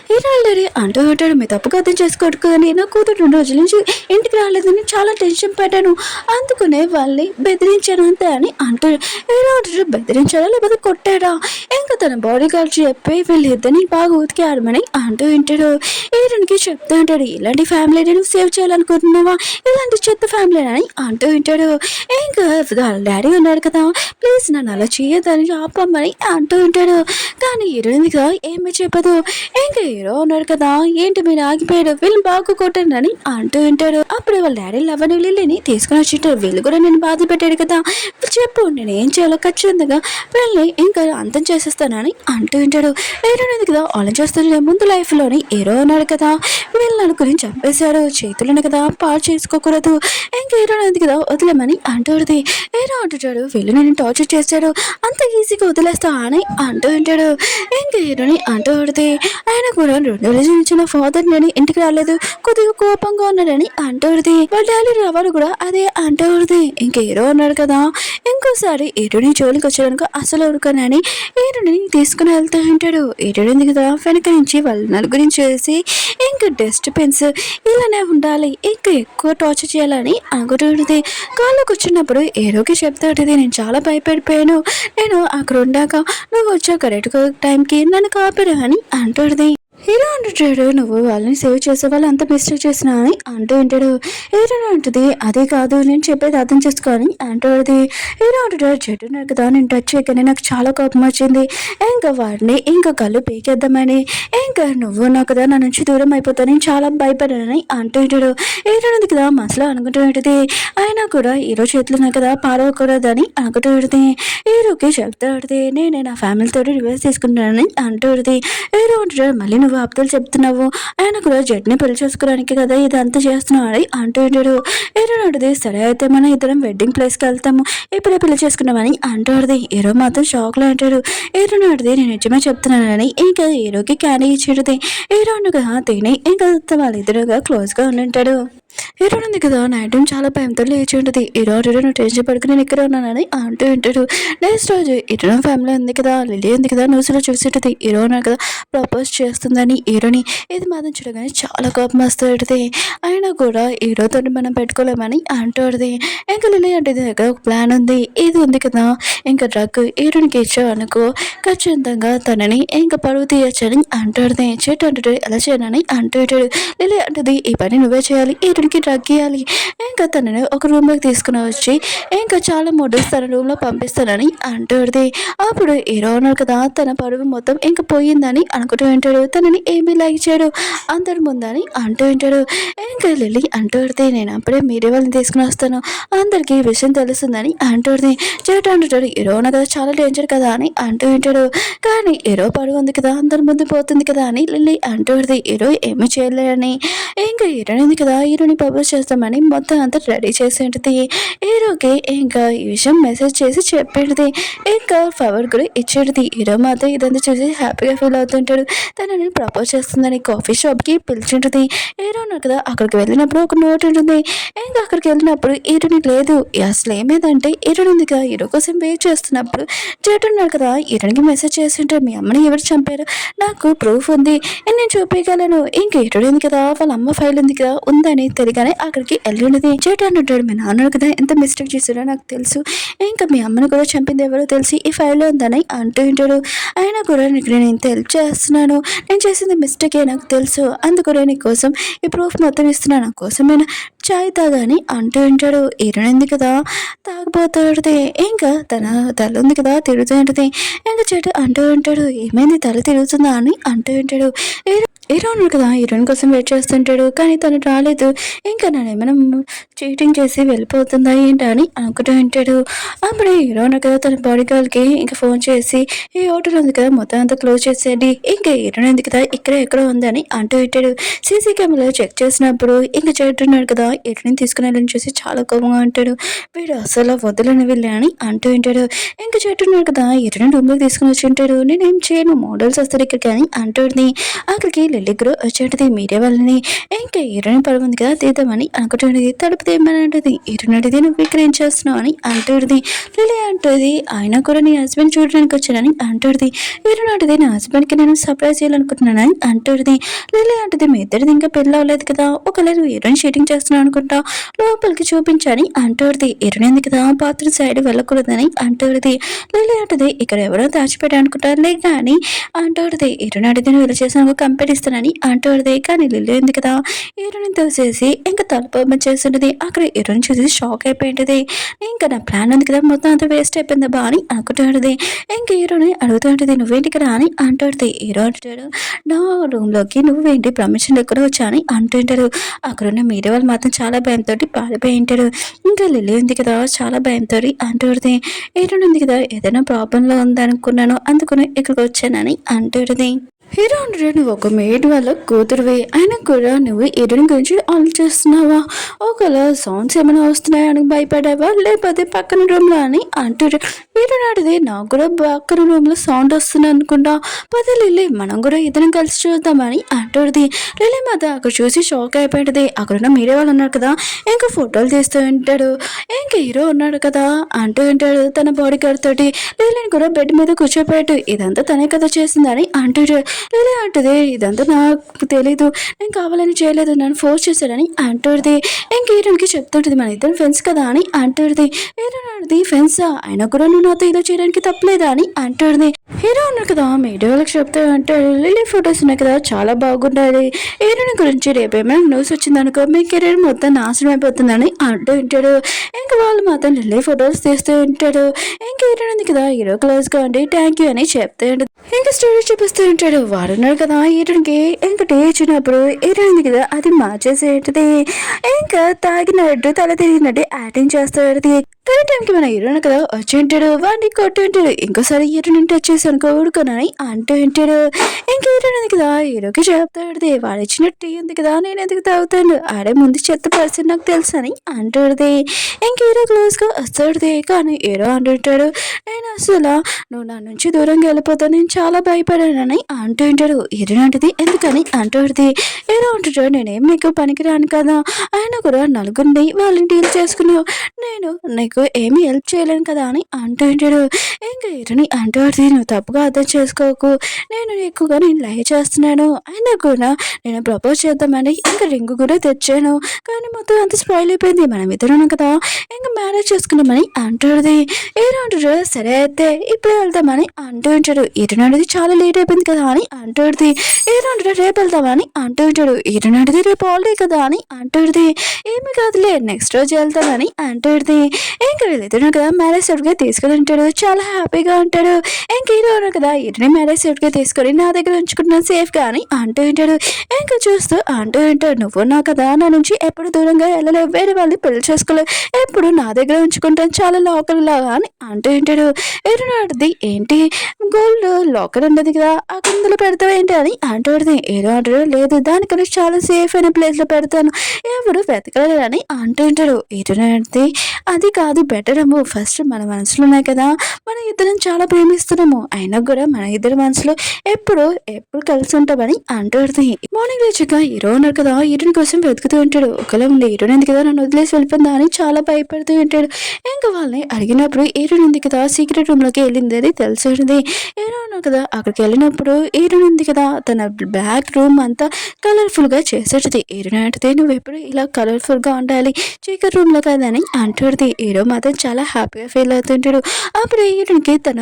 హీరో ఆల్రెడీ అంటూ ఉంటాడు, మీ తప్పుగా అర్థం చేసుకోవడానికి నా కూతురు 2 రోజుల నుంచి ఇంటికి రాలేదని చాలా టెన్షన్ పడ్డాను, అందుకునే వాళ్ళని బెదిరించాను అంతే అని అంటాడు. హీరో అంటాడు, బెదిరించాడా లేకపోతే కొట్టాడా? ఇంకా తన బాడీ గార్డ్ చెప్పి వీళ్ళిద్దరిని బాగా ఉతికి ఆడమని అంటూ ఉంటాడు. హీరోనికి చెప్తూ ఉంటాడు, ఇలాంటి ఫ్యామిలీని నువ్వు సేవ్ చేయాలనుకుంటున్నావా, ఇలాంటి చెత్త ఫ్యామిలీ అని అంటూ ఉంటాడు. ఇంకా డాడీ ఉన్నాడు కదా, ప్లీజ్ నన్ను అలా చేయదని ఆపమ్మని అంటూ ఉంటాడు. కానీ హీరోయిన్ కదా ఏమీ చెప్పదు. ఇంకా హీరో ఉన్నాడు కదా, ఏంటి మీరు ఆగిపోయాడు, వీళ్ళని బాగా కొట్టండి అని అంటూ ఉంటాడు. అప్పుడు వాళ్ళ డాడీ లవని లిల్లీని తీసుకుని వచ్చింటారు. వీళ్ళు కూడా నేను బాధ పెట్టాడు కదా, చెప్పు నేను ఏం చేయాలో ఖచ్చితంగా వీళ్ళని ఇంకా అంతం చేసేస్తానని అంటూ ఉంటాడు. హీరోయిన్ కదా ఆలోచిస్తుంటే ముందు లైఫ్లోని హీరో ఉన్నాడు కదా, వీళ్ళని అనుకుని చంపేశాడు, చేతులను కదా పాడు చేసుకోకూడదు, ఇంకా హీరో ఉంది కదా వదిలేమని అంటుంది. హీరో అంటుంటాడు, వీళ్ళు నేను టార్చర్ చేశాడు, అంత ఈజీగా వదిలేస్తా అని అంటూ ఉంటాడు. ఇంకా హీరోని అంటూ పడితే ఆయన కూడా 2 రోజుల నుంచి నా ఫాదర్ నేను ఇంటికి రాలేదు, కొద్దిగా కోపంగా ఉన్నాడని అంటూది. వాళ్ళ డాడీ రావాలి కూడా అదే అంటూది. ఇంకా హీరో ఉన్నాడు కదా, ఇంకోసారి హీరోని జోలికి వచ్చడానికి అసలు ఊరుకోనని హీరోని తీసుకుని వెళ్తూ ఉంటాడు. హీరోని కదా వెనక నుంచి వాళ్ళ నలుగురిని చేసి ఇంకా డస్ట్ పెన్స్ ఇలానే ఉండాలి, ఇంకా ఎక్కువ టార్చర్ చేయాలని అనుకుంటుంది. కాళ్ళకు వచ్చినప్పుడు హీరోకి చెప్తూ ఉంటుంది, నేను చాలా భయపడిపోయాను, నేను అక్కడ ఉండాక నువ్వు వచ్చా కరెక్ట్ టైంకి నన్ను కాపాడు అని అంటుంది. హీరో అంటాడు, నువ్వు వాళ్ళని సేవ్ చేసే వాళ్ళు అంత మిస్టేక్ చేసినా అని అంటూ ఉంటాడు. హీరో అంటుంది, అదే కాదు నేను చెప్పేది అర్థం చేసుకోని అంటుంది. హీరో అంటాడు, చెట్టున్నారు కదా నేను టచ్ చేయగానే నాకు చాలా కోపం వచ్చింది, ఇంకా వాడిని ఇంకా కళ్ళు పీకేద్దామని, ఇంకా నువ్వు నా కదా నా నుంచి దూరం అయిపోతాను నేను చాలా భయపడానని అంటూ ఉంటాడు. హీరో ఉంది కదా మనసులో అనుకుంటూ ఉంటుంది, అయినా కూడా హీరో చేతులు నా కదా పారవకూడదని అనుకుంటూ ఉంటుంది. హీరోకి చెప్తూ ఉంటుంది, నేనే నా ఫ్యామిలీతో రివర్స్ తీసుకుంటానని అంటూ ఉంటుంది. హీరో అంటాడు, మళ్ళీ నువ్వు అబ్దుల్ చెప్తున్నావు, ఆయన కూడా జడ్ని పెళ్లి చేసుకోవడానికి కదా ఇదంతా చేస్తున్నావు అని అంటూ ఉంటాడు. హీరో అంటుంది, సరే అయితే మనం ఇద్దరం వెడ్డింగ్ ప్లేస్కి వెళ్తాము, ఇప్పుడే పెళ్లి చేసుకున్నామని అంటుంది. హీరో మాత్రం షాక్లో అంటాడు. హీరో అంటుంది, నేను నిజమే చెప్తున్నానని ఇంకా హీరోకి క్యానీ ఇచ్చేది. హీరో కదా తిని ఇంకా వాళ్ళిద్దరుగా క్లోజ్గా ఉండి హీరో ఉంది కదా నైట్ టైం చాలా భయంతో లేచి ఉంటుంది. హీరో నువ్వు టెన్షన్ పడుకుని నేను ఇక్కడ ఉన్నానని అంటూ ఉంటాడు. నెక్స్ట్ రోజు హీరో ఫ్యామిలీ ఉంది కదా, లిల్లీ ఉంది కదా న్యూస్లో చూసేటది హీరో ఉన్నారు కదా ప్రపోజ్ చేస్తుందని హీరోని ఇది మాత్రం చూడగానే చాలా కోపం వస్తుంది. అయినా కూడా హీరోతో మనం పెట్టుకోలేమని అంటుంది. ఇంకా లిల్లీ అంటే దగ్గర ఒక ప్లాన్ ఉంది, ఇది ఉంది కదా ఇంకా డ్రగ్ హీరోనికి ఇచ్చావు అనుకో ఖచ్చితంగా తనని ఇంకా పరువు తీయచ్చని అంటుంది. చెట్టు అంటాడు, ఎలా చేయనని అంటుంటాడు. లిల్లీ అంటుంది, ఈ పని నువ్వే చేయాలి, హీరోనికి డ్రగ్ ఇవ్వాలి, ఇంకా తనని ఒక రూమ్లోకి తీసుకుని వచ్చి ఇంకా చాలా మోడల్స్ తన రూమ్లో పంపిస్తానని అంటుంది. అప్పుడు హీరో ఉన్నారు కదా తన పరువు మొత్తం ఇంకా పోయిందని అనుకుంటూ ఉంటాడు. తనని ఏమీ లైక్ చేయడు అందరి ముందని అంటూ ఉంటాడు. ఇంకా లిల్లీ అంటుంది, నేను అప్పుడే మీరే వాళ్ళని తీసుకుని వస్తాను, అందరికీ ఈ విషయం తెలుస్తుందని అంటుంది. చేటు అంటుంటాడు, హీరో ఉన్న కదా చాలా డేంజర్ కదా అని అంటూ ఉంటాడు. కానీ హీరో పరువు ఉంది కదా అందరి ముందు పోతుంది కదా అని లిల్లీ అంటుంది. హీరో ఏమీ చేయలేదని ఇంకా హీరోని ఉంది కదా హీరోని ప్రపోజ్ చేస్తామని మొత్తం అంతా రెడీ చేసి ఉంటుంది. హీరోకి ఇంకా ఈ విషయం మెసేజ్ చేసి చెప్పేది, ఇంకా ఫ్లవర్ కూడా ఇచ్చేది. హీరో మాత్రం ఇదంతా చూసి హ్యాపీగా ఫీల్ అవుతుంటాడు. తనని ప్రపోజ్ చేస్తుందని కాఫీ షాప్కి పిలిచింటుంది. హీరో ఉన్నారు కదా అక్కడికి వెళ్ళినప్పుడు ఒక నోట్ ఉంటుంది. ఇంకా అక్కడికి వెళ్ళినప్పుడు హీరోని లేదు. అసలు ఏమేదంటే హీరోని ఉంది కదా హీరో కోసం వెయిట్ చేస్తున్నప్పుడు జెట్ ఉన్నాడు కదా హీరోనికి మెసేజ్ చేస్తుంటే మీ అమ్మని ఎవరు చంపారు నాకు ప్రూఫ్ ఉంది నేను చూపించగలను. ఇంకా హీరోని ఉంది కదా వాళ్ళ అమ్మ ఫైల్ ఉంది కదా ఉందని తెలియగానే అక్కడికి వెళ్ళి ఉండేది. జెట్ అంటాడు, మీ నాన్న కదా ఎంత మిస్టేక్ చేశాడో నాకు తెలుసు, ఇంకా మీ అమ్మని కూడా చంపింది ఎవరో తెలిసి ఈ ఫైల్లో ఉందని అంటూ ఉంటాడు. అయినా కూడా నీకు నేను ఇంత హెల్ప్ చేస్తున్నాను, నేను చేసింది మిస్టేకే నాకు తెలుసు, అందుకనే నీ కోసం ఈ ప్రూఫ్ మొత్తం ఇస్తున్నాను, నా కోసమైనా చాయ్ తాగాని అంటూ ఉంటాడు. హీరోయిన్ కదా తాగబోతాడుది. ఇంకా తన తల ఉంది కదా తిరుగుతూ ఉంటుంది. ఇంకా చెట్టు అంటూ ఉంటాడు, ఏమైంది తల తిరుగుతుందా అని అంటూ ఉంటాడు. హీరో ఉన్నాడు కదా హీరోయిన్ కోసం వెయిట్ చేస్తుంటాడు. కానీ తను రాలేదు. ఇంకా నేనేమైనా చీటింగ్ చేసి వెళ్ళిపోతుందా ఏంటి అని అనుకుంటూ ఉంటాడు. అప్పుడే హీరో ఉన్నాడు కదా తన బాడీ గార్డ్కి ఇంకా ఫోన్ చేసి ఈ హోటల్ ఉంది కదా మొత్తం అంతా క్లోజ్ చేసేయండి. ఇంకా హీరోయిన్ ఉంది కదా ఇక్కడ ఎక్కడ ఉందని అంటూ ఉంటాడు. సీసీ కెమెరాలో చెక్ చేసినప్పుడు ఇంకా చేస్తున్నాడు కదా హీరోయిన్ తీసుకుని వెళ్ళని చూసి చాలా కోపంగా ఉంటాడు. వీడు అసలు వదలని వెళ్ళి అని అంటూ ఉంటాడు. ఇంకా చేస్తున్నాడు కదా హీరోయిన్ రూమ్లోకి తీసుకుని వచ్చి ఉంటాడు. నేనేం చేయను మోడల్స్ వస్తారు ఇక్కడికి అని అంటుంది. అక్కడికి లిల్లీ కూడా వచ్చేటది మీడియా వాళ్ళని. ఇంకా హీరోయిన్ పడి ఉంది కదా తీద్దామని అనుకుంటుంది. తలుపు తీయమని అంటుంది. హీరోయిన్ అడిగితే నువ్వు ఇక్కడ ఏం చేస్తున్నావు అని అంటుంది. లిల్లీ అంటుంది ఆయన కూడా నీ హస్బెండ్ చూడడానికి వచ్చానని అంటుంది. హీరోయిన్ అంటుంది నా హస్బెండ్కి నేను సర్ప్రైజ్ చేయాలనుకుంటున్నానని అంటుంది. లిల్లీ అంటుంది మీ ఇద్దరిది ఇంకా పెళ్ళి అవ్వలేదు కదా ఒకవేళ హీరోయిన్ షీటింగ్ చేస్తున్నావు అనుకుంటా లోపలికి చూపించని అంటుంది. హీరోయిన్ ఉంది కదా బాత్రూమ్ సైడ్ వెళ్ళకూడదని అంటుంది. లిల్లీ అంటుంది ఇక్కడ ఎవరో దాచిపెట్టాను అనుకుంటారులే కానీ అంటుంది. హీరోయిన్ అడిగితే నువ్వు ఇలా చేసిన కంపెనీ ఇస్తానని అంటుంది. కానీ లిల్లీ ఉంది కదా హీరోయిన్ తోసేసి ఇంకా తలుపు ఓపెన్ చేస్తుంటది. అక్కడ హీరోయిన్ చూసి షాక్ అయిపోయింటది. ఇంకా నా ప్లాన్ ఉంది కదా మొత్తం అంతా వేస్ట్ అయిపోయిందా బా అని అనుకుంటుంటది. ఇంకా హీరోని అడుగుతుంటది నువ్వేంటి ఇక్కడ అని అంటుంది. హీరో అంటాడు నా రూమ్లోకి నువ్వేంటి పర్మిషన్ లేకుండా వచ్చా అని అంటుంటారు. అక్కడున్న మీడియా వాళ్ళు మాత్రం చాలా భయంతో పారిపోయి ఉంటారు. ఇంకా లిల్లీ ఉంది కదా చాలా భయంతో అంటుంది. హీరోయిన్ ఉంది కదా ఏదైనా ప్రాబ్లంలో ఉందనుకున్నాను అందుకని ఇక్కడికి వచ్చానని అంటుంది. హీరో అంటే నువ్వు ఒక మేడ్ వాళ్ళ కూతురువి అయినా కూడా నువ్వు హీరోయిన్ గురించి ఆలోచిస్తున్నావా ఒకవేళ సౌండ్స్ ఏమైనా వస్తున్నాయని భయపడావా లేకపోతే పక్కన రూమ్లో అని అంటారు. హీరోయిన్ అడిగితే నాకు కూడా పక్కన రూమ్లో సౌండ్ వస్తుంది అనుకుంటా పదే లిల్లీ మనం కూడా ఇద్దరం కలిసి చూద్దామని అంటుంది. లిల్లీ మాత్రం అక్కడ చూసి షాక్ అయిపోయింది. అక్కడున్న మీడియా వాళ్ళు ఉన్నారు కదా ఇంకా ఫోటోలు తీస్తూ ఉంటాడు. ఇంకా హీరో ఉన్నాడు కదా అంటూ ఉంటాడు తన బాడీ గార్డ్ తోటి లిల్లీని కూడా బెడ్ మీద కూర్చోపెట్టు ఇదంతా తనే కదా చేసిందని అంటాడు. లిల్లీ అంటుంది ఇదంతా నాకు తెలీదు నేను కావాలని చేయలేదు నన్ను ఫోర్స్ చేశాడని అంటుంది. ఇంక హీరోయిన్కి చెప్తుంటుంది మన ఇద్దరం ఫ్రెండ్స్ కదా అని అంటుంది. హీరోయిన్ అంటుంది ఫ్రెండ్సా అయినా కూడా నువ్వు నాతో ఇలా చేయడానికి తప్పలేదా అని అంటుంది. హీరో ఉన్నారు కదా మీడియా వాళ్ళకి చెప్తా అంటాడు లిల్లీ ఫొటోస్ ఉన్నాయి కదా చాలా బాగుండాలి హీరోయిన్ గురించి రేపు ఏమైనా న్యూస్ వచ్చిందనుకో మీ కెరీర్ మొత్తం నాశనం అయిపోతుందని అంటూ ఉంటాడు. ఇంకా వాళ్ళు మాత్రం లిల్లీ ఫొటోస్ తీస్తూ ఉంటాడు. ఇంకా హీరోయిన్ ఉంది కదా హీరో క్లోజ్గా ఉండి థ్యాంక్ యూ అని చెప్తూ ఉంటాడు. ఇంకా స్టోరీ చూపిస్తూ ఉంటాడు. వాడున్నాడు కదా హీరోయిన్కి ఇంకా టీ ఇచ్చినప్పుడు హీరోయిన్ కదా అది మార్చేసేటది. ఇంకా తాగినట్టు తల తిరిగినట్టు యాక్టింగ్ చేస్తాడు. కానీ టైంకి మన హీరోయిన్ కదా వచ్చి ఉంటాడు వాడిని కొట్టు ఉంటాడు. ఇంకోసారి హీరోయిన్ టచ్ చేశాను కోడుకోనని అంటూ ఉంటాడు. ఇంకా హీరోయిన్ కదా హీరోకి చెప్తాడు వాడు ఇచ్చిన టీ ఉంది కదా నేను ఎందుకు తాగుతాను ఆడే ముందు చెత్త పర్సన్ నాకు తెలుసు అని అంటాడు. ఇంక హీరో క్లోజ్గా వస్తాడు. కానీ హీరో అంటుంటాడు నేను అసలు నువ్వు నా నుంచి దూరంగా వెళ్ళిపోతాను నేను చాలా భయపడానని అంటూ ఉంటాడు. హీరోయిన్ అంటది ఎందుకని అంటుంది. హీరో అంటుంటాడు నేనేం నీకు పనికిరాను కదా ఆయన కూడా నలుగురిని వాళ్ళని డీల్ చేసుకున్నావు నేను నీకు ఏమీ హెల్ప్ చేయలేను కదా అని అంటూ ఉంటాడు. ఇంకా హీరోని అంటుంది నువ్వు తప్పుగా అర్థం చేసుకోకు నేను ఎక్కువగా నేను లైక్ చేస్తున్నాను అయినా కూడా నేను ప్రపోజ్ చేద్దామని ఇంకా రింగు కూడా తెచ్చాను కానీ మొత్తం అంత స్పాయిల్ అయిపోయింది మనం ఇద్దరం కదా ఇంకా మ్యారేజ్ చేసుకున్నామని అంటుంది. హీరో అంటాడు సరే అయితే ఇప్పుడే వెళ్తామని అంటూ ఉంటాడు. హీరోయిన్ అనేది చాలా లేట్ అయిపోయింది కదా అని అంటుంది. హీరో అంటాడు రేపు వెళ్తామని అంటూ ఉంటాడు. హీరోయిన్ అనేది రేపు ఆల్రెడీ కదా అని అంటుంది. ఏమి కాదులే నెక్స్ట్ రోజు వెళ్తామని అంటుంది. ఇంకా వీళ్ళిద్దరు కదా మ్యారేజ్ సర్టిఫికేట్ తీసుకుని ఉంటాడు చాలా హ్యాపీగా ఉంటాడు. ఇంకా హీరో కదా హీరోని మ్యారేజ్ సర్టిఫికేట్ తీసుకొని నా దగ్గర ఉంచుకుంటున్నాను సేఫ్గా అని అంటూ ఉంటాడు. ఇంకా చూస్తూ అంటూ ఉంటాడు నువ్వు నా కదా నా నుంచి ఎప్పుడు దూరంగా వెళ్ళలేవు వేరే వాళ్ళు పెళ్లి చేసుకోలేవు ఎప్పుడు నా దగ్గర ఉంచుకుంటాను చాలా లాకర్ లాగా అని అంటూ ఉంటాడు. హీరోయిన్ అడుగుతుంది ఏంటి గోల్డ్ లాకర్ ఉన్నది కదా ఆ కిందలో పెడతావు ఏంటి అని అంటుంది. హీరో అంటాడు లేదు దానికన్నా చాలా సేఫ్ అయిన ప్లేస్లో పెడతాను ఎవరు వెతకలేరు అని అంటూ ఉంటాడు. హీరోయిన్ అడిగితే అది కాదు బెటర్ అమ్ము ఫస్ట్ మన మనసులో ఉన్నాయి కదా మన ఇద్దరం చాలా ప్రేమిస్తున్నాము అయినా కూడా మన ఇద్దరి మనసులో ఎప్పుడు ఎప్పుడు కలిసి ఉంటామని అంటుంది. మార్నింగ్ లేచాక హీరో ఉన్నారు కదా హీరోయిన్ కోసం వెతుకుతూ ఉంటాడు. ఒకలా ఉండే హీరోయిన్ ఉంది కదా నన్ను వదిలేసి వెళ్ళిపోయిందా అని చాలా భయపడుతూ ఉంటాడు. ఇంకా వాళ్ళని అడిగినప్పుడు హీరోయిన్ ఉంది కదా సీక్రెట్ రూమ్ లోకి వెళ్ళింది అని తెలిసింది. హీరో ఉన్నారు కదా అక్కడికి వెళ్ళినప్పుడు హీరోయిన్ ఉంది కదా తన బ్లాక్ రూమ్ అంతా కలర్ఫుల్ గా చేసేది. హీరోయిన్ అంటే నువ్వు ఎప్పుడు ఇలా కలర్ఫుల్ గా ఉండాలి చీకటి రూమ్ లో కదని అంటుంది. హీరో మాత్రం చాలా హ్యాపీగా ఫీల్ అవుతుంటాడు. అప్పుడు హీరోయిన్కి తన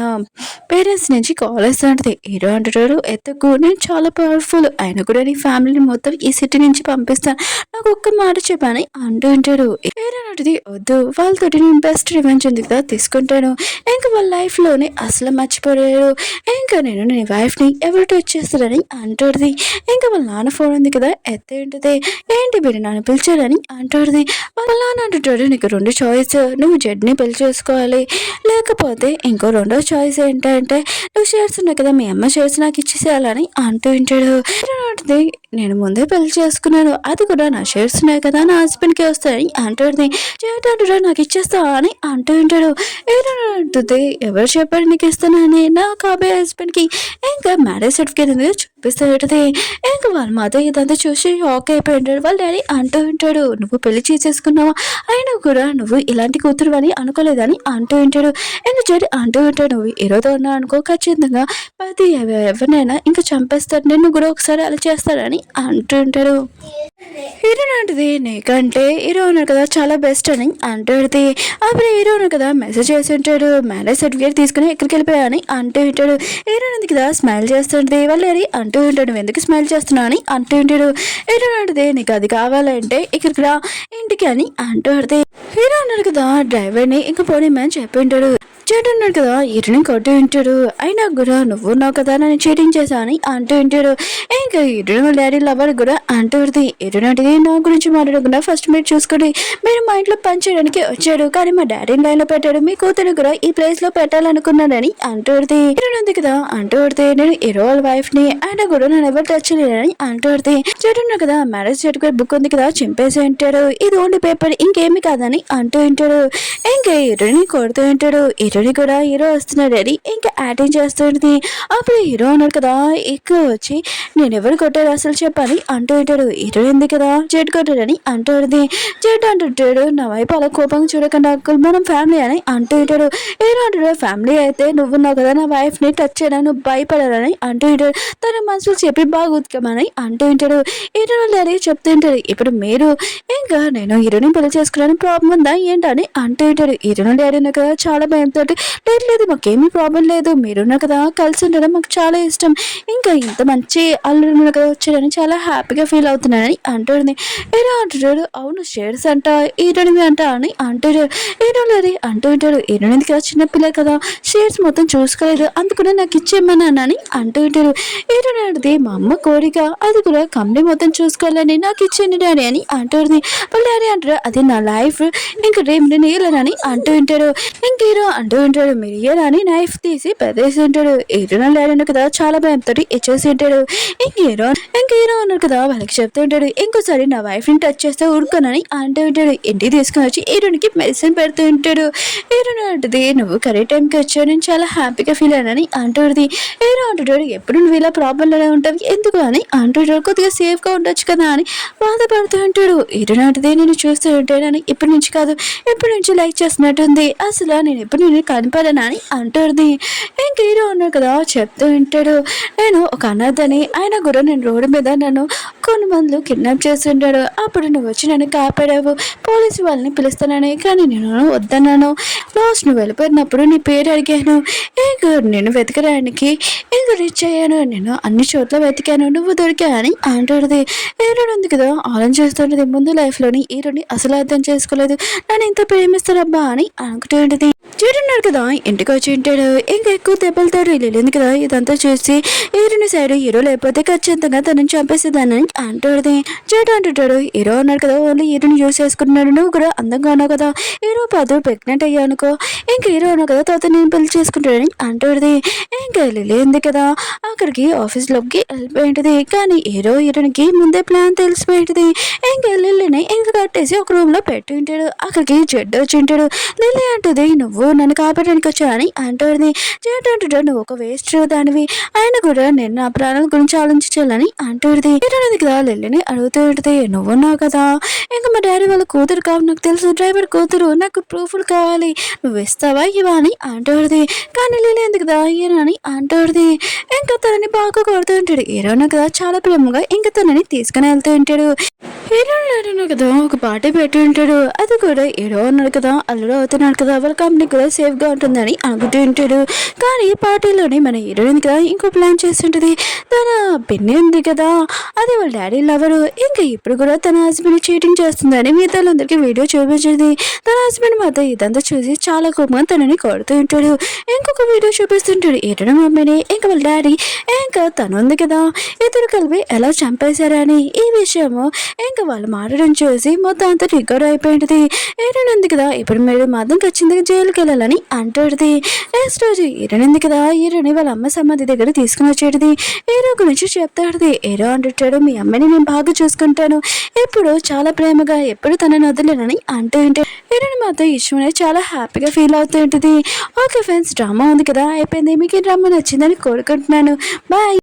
పేరెంట్స్ నుంచి కాల్ వస్తుంటుంది. హీరో అంటాడు ఎత్తకు నేను చాలా పవర్ఫుల్ అయినా కూడా నీ ఫ్యామిలీని మొత్తం ఈ సిటీ నుంచి పంపిస్తాను నాకు ఒక్క మాట చెప్పని అంటూ ఉంటాడు. హీరో అంటది వద్దు వాళ్ళతో నేను బెస్ట్ రివెంజ్ ఉంది కదా తీసుకుంటాను ఇంకా వాళ్ళ లైఫ్లోనే అసలు మర్చిపోయాడు ఇంకా నేను నీ వైఫ్ని ఎవరితో వచ్చేస్తారని అంటాడుది. ఇంకా వాళ్ళ నాన్న ఫోన్ ఉంది కదా ఎత్తేంటిది. ఏంటి మీరు నన్ను పిలిచారని అంటాడుది. వాళ్ళ నాన్న అంటుంటాడు, నీకు రెండు చాయిస్, నువ్వు జడ్ని పెళ్లి చేసుకోవాలి, లేకపోతే ఇంకో రెండో చాయిస్ ఏంటంటే నువ్వు షేర్స్ ఉన్నాయి కదా మీ అమ్మ షేర్స్ నాకు ఇచ్చేసేయాలని అంటూ ఉంటాడు. అంటుంది, నేను ముందే పెళ్లి చేసుకున్నాను, అది కూడా నా షేర్స్ ఉన్నాయి కదా నా హస్బెండ్కి వస్తాయని అంటాడుది. చేటాడు నాకు ఇచ్చేస్తావా అని అంటూ ఉంటాడు. అంటుంది, ఎవరు చెప్పారు నీకు ఇస్తానని, నా కాబోయే హస్బెండ్కి ఇంకా మ్యారేజ్ సర్టిఫికేట్ ఉంది చూపిస్తూ ఉంటుంది. ఇంకా వాళ్ళ మదర్ ఇదంతా చూసి షాక్ అయిపోయి ఉంటాడు. వాళ్ళ డాడీ అంటూ ఉంటాడు, నువ్వు పెళ్లి చేసేసుకున్నావా, అయినా కూడా నువ్వు ఇలాంటి కూతురు అని అనుకోలేదని అంటూ ఉంటాడు. ఇంకా చెడు అంటూ ఉంటాడు, నువ్వు ఈరోజు ఉన్నావు అనుకో ఖచ్చితంగా ఎవరినైనా ఇంకా చంపేస్తాడు, నిన్ను కూడా ఒకసారి అలా చేస్తాడని అంటూ ఉంటాడు. హీరో అంటది, నీకంటే హీరో ఉన్నారు కదా చాలా బెస్ట్ అని అంటాడుది. అప్పుడు హీరో ఉన్నారు కదా మెసేజ్ చేసి ఉంటాడు, మ్యారేజ్ సర్టిఫికేట్ తీసుకుని ఎక్కడికి వెళ్ళిపోయాని అంటూ ఉంటాడు. హీరో ఉంది కదా స్మైల్ చేస్తుంటది. వాళ్ళు అంటూ ఉంటాడు, నువ్వు ఎందుకు స్మైల్ చేస్తున్నావు అని అంటూ ఉంటాడు. హీరో అంటది, నీకు అది కావాలంటే ఇక్కడికి రా ఇంటికి అని అంటాడుది. హీరో అన్నాడు కదా డ్రైవర్ని ఇంకా పోనీమని చెప్పి ఉంటాడు. చెడు ఉన్నాడు కదా ఇరుని కొట్టు ఉంటాడు. అయినా కూడా నువ్వు ఉన్నావు కదా నన్ను చీటింగ్ చేశా అని అంటూ ఉంటాడు. ఇంకా ఇరుని డాడీ లవర్ కూడా అంటుంది, ఇరునంటిది నా గురించి మాట్లాడకుండా ఫస్ట్ మీరు చూసుకోండి, మీరు మా ఇంట్లో పని చేయడానికి వచ్చాడు కానీ మా డాడీని లైన్లో పెట్టాడు, మీ కూతురు కూడా ఈ ప్లేస్ లో పెట్టాలనుకున్నానని అంటుంది. ఇరునుంది కదా అంటుంది, నేను హీరో వాళ్ళ వైఫ్ ని, ఆయన కూడా నన్ను ఎవరు టచ్ చేయలేదని అంటుంది. చెడు ఉన్నాడు కదా మ్యారేజ్ సర్టిఫికేట్ బుక్ ఉంది కదా చింపేసి ఉంటాడు, ఇది ఓన్లీ పేపర్ ఇంకేమి కాదని అంటూ ఉంటాడు. ఇంకా హీరోని కొడుతూ ఉంటాడు. హీరోని కూడా హీరో వస్తున్నాడని ఇంకా యాక్టింగ్ చేస్తుంది. అప్పుడు హీరో ఉన్నాడు కదా ఎక్కువ వచ్చి నేను ఎవరు కొట్టారు అసలు చెప్పని అంటూ ఉంటాడు. హీరో ఉంది కదా జెడ్ కొట్టాడని అంటుంది. జెడ్ అంటుంటాడు, నా వైపు అలా కోపంగా చూడకుండా అంకుల్ మనం ఫ్యామిలీ అని అంటూ ఉంటాడు. హీరో అంటాడు, ఫ్యామిలీ అయితే నువ్వున్నావు కదా నా వైఫ్ ని టచ్ చేయడం నువ్వు భయపడాలని అంటూ ఉంటాడు. తన మనసులు చెప్పి బాగా ఉతికమని అంటూ ఉంటాడు. హీరో డాడీ చెప్తూ ఉంటాడు, ఇప్పుడు మీరు ఇంకా నేను హీరోని పెళ్లి చేసుకున్నాను ప్రాబ్లం ఉందా ఏంటని అంటూ ఉంటాడు. హీరోని డాడీ ఉన్నా కదా చాలా భయంతో, లేదు మాకేమీ ప్రాబ్లం లేదు, మీరున్నా కదా కలిసి ఉండడం మాకు చాలా ఇష్టం, ఇంకా ఇంత మంచి అల్లుడు కదా వచ్చాడని చాలా హ్యాపీగా ఫీల్ అవుతున్నానని అంటుంది. హీరో అంటున్నాడు, అవును షేర్స్ అంట హీరోనివి అంట అని అంటాడు. హీరో డాడీ అంటూ ఉంటాడు, హీరోనిది కదా చిన్నపిల్ల కదా షేర్స్ మొత్తం చూసుకోలేదు అందుకునే నాకు ఇచ్చేయమన్నానని అంటూ ఉంటాడు. హీరో డాడీ మా అమ్మ కోరిక, అది కూడా కంపెనీ మొత్తం చూసుకోవాలని నాకు ఇచ్చేయండి డాడీ అని అంటుంది. వాళ్ళ డాడీ అంటారు, అది నా లైఫ్ ఇంకా రేపు నేను ఇయ్యాలని అంటూ ఉంటాడు. ఇంక హీరో అంటూ ఉంటాడు, మీరు ఇయ్యాలని నైఫ్ తీసి పెదేసి ఉంటాడు. హీరో డాడీ కదా చాలా భయంతో ఇచ్చేసి ఉంటాడు. ఇంక హీరో ఉన్నారు కదా వాళ్ళకి చెప్తూ ఉంటాడు, ఇంకోసారి నా వైఫ్ ని టచ్ చేస్తే ఊరుకోనని అంటూ ఉంటాడు. ఇంటికి తీసుకుని వచ్చి హీరోనికి మెడిసిన్ పెడుతూ ఉంటాడు. హీరో అంటది, నువ్వు కరెక్ట్ టైంకి వచ్చావు, నేను చాలా హ్యాపీగా ఫీల్ అయ్యానని అంటుంది. హీరో అంటుంటాడు, ఎప్పుడు నువ్వు ఇలా ప్రాబ్లంలోనే ఉంటావు ఎందుకు అని అంటుంటాడు. కొద్దిగా సేఫ్ గా ఉండొచ్చు కదా అని బాధపడుతూ ఉంటాడు. హీరో అంటది, నేను చూస్తూ ఉంటానని ఇప్పటి నుంచి కాదు ఎప్పటి నుంచి లైక్ చేస్తున్నట్టుంది, అసలు నేను ఎప్పుడు నేను కనపడనా అని అంటుంది. ఇంక హీరో ఉన్నాడు కదా చెప్తూ ఉంటాడు, నేను ఒక అనాథని, ఆయన కూడా నేను రోడ్డు మీద నన్ను కొన్ని మందులు కిడ్నాప్ చేస్తుంటాడు, అప్పుడు నువ్వు వచ్చి నన్ను కాపాడావు, పోలీసు వాళ్ళని పిలుస్తానని కానీ నేను వద్దన్నాను, లాస్ట్ నువ్వు వెళ్ళిపోయినప్పుడు నీ పేరు అడిగాను, ఇంక నేను వెతకడానికి ఇంక రీచ్ అయ్యాను, నేను అన్ని చోట్ల వెతికాను నువ్వు దొరికావని అంటుంది. హీరో ఉంది కదా ఆలోచిస్తుంటుంది, ముందు లైఫ్లోని హీరోని అసలు అర్థం చేసుకోలేదు, నన్ను ఇంత ప్రేమిస్తారబ్బా అని అనుకుంటూ ఉంటుంది. చూడున్నాడు కదా ఇంటికి వచ్చి ఉంటాడు. ఇంకా ఎక్కువ దెబ్బలతాడు వెళ్ళింది కదా ఇదంతా చూసి హీరోని సైడ్ హీరో లేకపోతే ఖచ్చితంగా తనని చంపేసేదాన్ని అంటాడు. చేట అంటుంటాడు, హీరో ఉన్నాడు కదా ఓన్లీ హీరోని యూస్ చేసుకుంటున్నాడు, నువ్వు కూడా అందంగా ఉన్నావు కదా, హీరో పాదు ప్రెగ్నెంట్ అయ్యా అనుకో, ఇంకా హీరో ఉన్నావు కదా తర్వాత నేను పెళ్లి చేసుకుంటాడని అంటాడు. ఇంకా వెళ్ళింది కదా అక్కడికి ఆఫీస్లోకి వెళ్ళిపోయింది. కానీ హీరోనికి ముందే ప్లాన్ తెలిసిపోయింది. ఇంకా లిల్లీని ఇంకా కట్టేసి ఒక రూమ్ లో పెట్టి ఉంటాడు. అక్కడికి జడ్డు వచ్చి ఉంటాడు. లిల్లీ అంటుంది, నువ్వు నన్ను కాపాడడానికి వచ్చావని అంటుంది. జడ్డు అంటుంటాడు, నువ్వు ఒక వేస్ట్ దానివి, ఆయన కూడా నేను నా ప్రాణాల గురించి ఆలోచించాలని అంటుంది. ఏంటనేది కదా లిల్లీని అడుగుతూ ఉంటుంది, నువ్వున్నావు కదా ఇంకా మా డాడీ వాళ్ళ కూతురు కావు నాకు తెలుసు, డ్రైవర్ కూతురు, నాకు ప్రూఫ్లు కావాలి, నువ్వు ఇస్తావా ఇవా అని అంటుంది. కానీ లిల్లీ ఎందుకు దా అని అంటుంది. ఇంకా తనని బాగా కొడుతూ ఉంటాడు. హీరోనా కదా చాలా ప్రేమగా ఇంకా తనని తీసుకుని వెళ్తూ ఉంటాడు. హీరోయిన్ కదా ఒక పార్టీ పెట్టి ఉంటాడు. అది కూడా హీరో అన్నాడు కదా, అల్లుడు అవుతున్నాడు కదా, వాళ్ళ కంపెనీ కూడా సేఫ్గా ఉంటుందని అనుకుంటూ ఉంటాడు. కానీ పార్టీలోనే మన హీరోయిన్ కదా ఇంకో ప్లాన్ చేస్తుంటుంది. తన పిన్ని ఉంది కదా, అది వాళ్ళ డాడీ లవరు. ఇంకా ఇప్పుడు కూడా తన హస్బెండ్ చీటింగ్ చేస్తుందని మిగతా వాళ్ళందరికీ వీడియో చూపించింది. తన హస్బెండ్ మాత్రం ఇదంతా చూసి చాలా కోపంగా తనని కొడుతూ ఉంటాడు. ఇంకొక వీడియో చూపిస్తుంటాడు హీరోయిన్ మమ్మీని, ఇంకా వాళ్ళ డాడీ, ఇంకా తను ఉంది కదా, ఇద్దరు కలిపి ఎలా చంపేశారని ఈ విషయము ఇంకా వాళ్ళు మారడం చూసి మొత్తం అంతా రికార్డ్ అయిపోయింది. హీరోయిన్ ఉంది కదా, ఇప్పుడు మీరు మాత్రం ఖచ్చితంగా జైలుకి వెళ్ళాలని అంటాడుది. నెక్స్ట్ రోజు హీరోయిన్ ఉంది కదా, హీరోని వాళ్ళ అమ్మ సమాధి దగ్గర తీసుకుని వచ్చేది. హీరో గురించి చెప్తాడుది. హీరో అంటాడు, మీ అమ్మని నేను బాగా చూసుకుంటాను, ఎప్పుడు చాలా ప్రేమగా, ఎప్పుడు తనని వదిలేనని అంటూ ఉంటే హీరోయిన్ మాత్రం ఇష్టమనే చాలా హ్యాపీగా ఫీల్ అవుతూ ఉంటుంది. ఓకే ఫ్రెండ్స్, డ్రామా ఉంది కదా అయిపోయింది. మీకు ఈ డ్రామా నచ్చిందని కోరుకుంటున్నాను. బాయ్.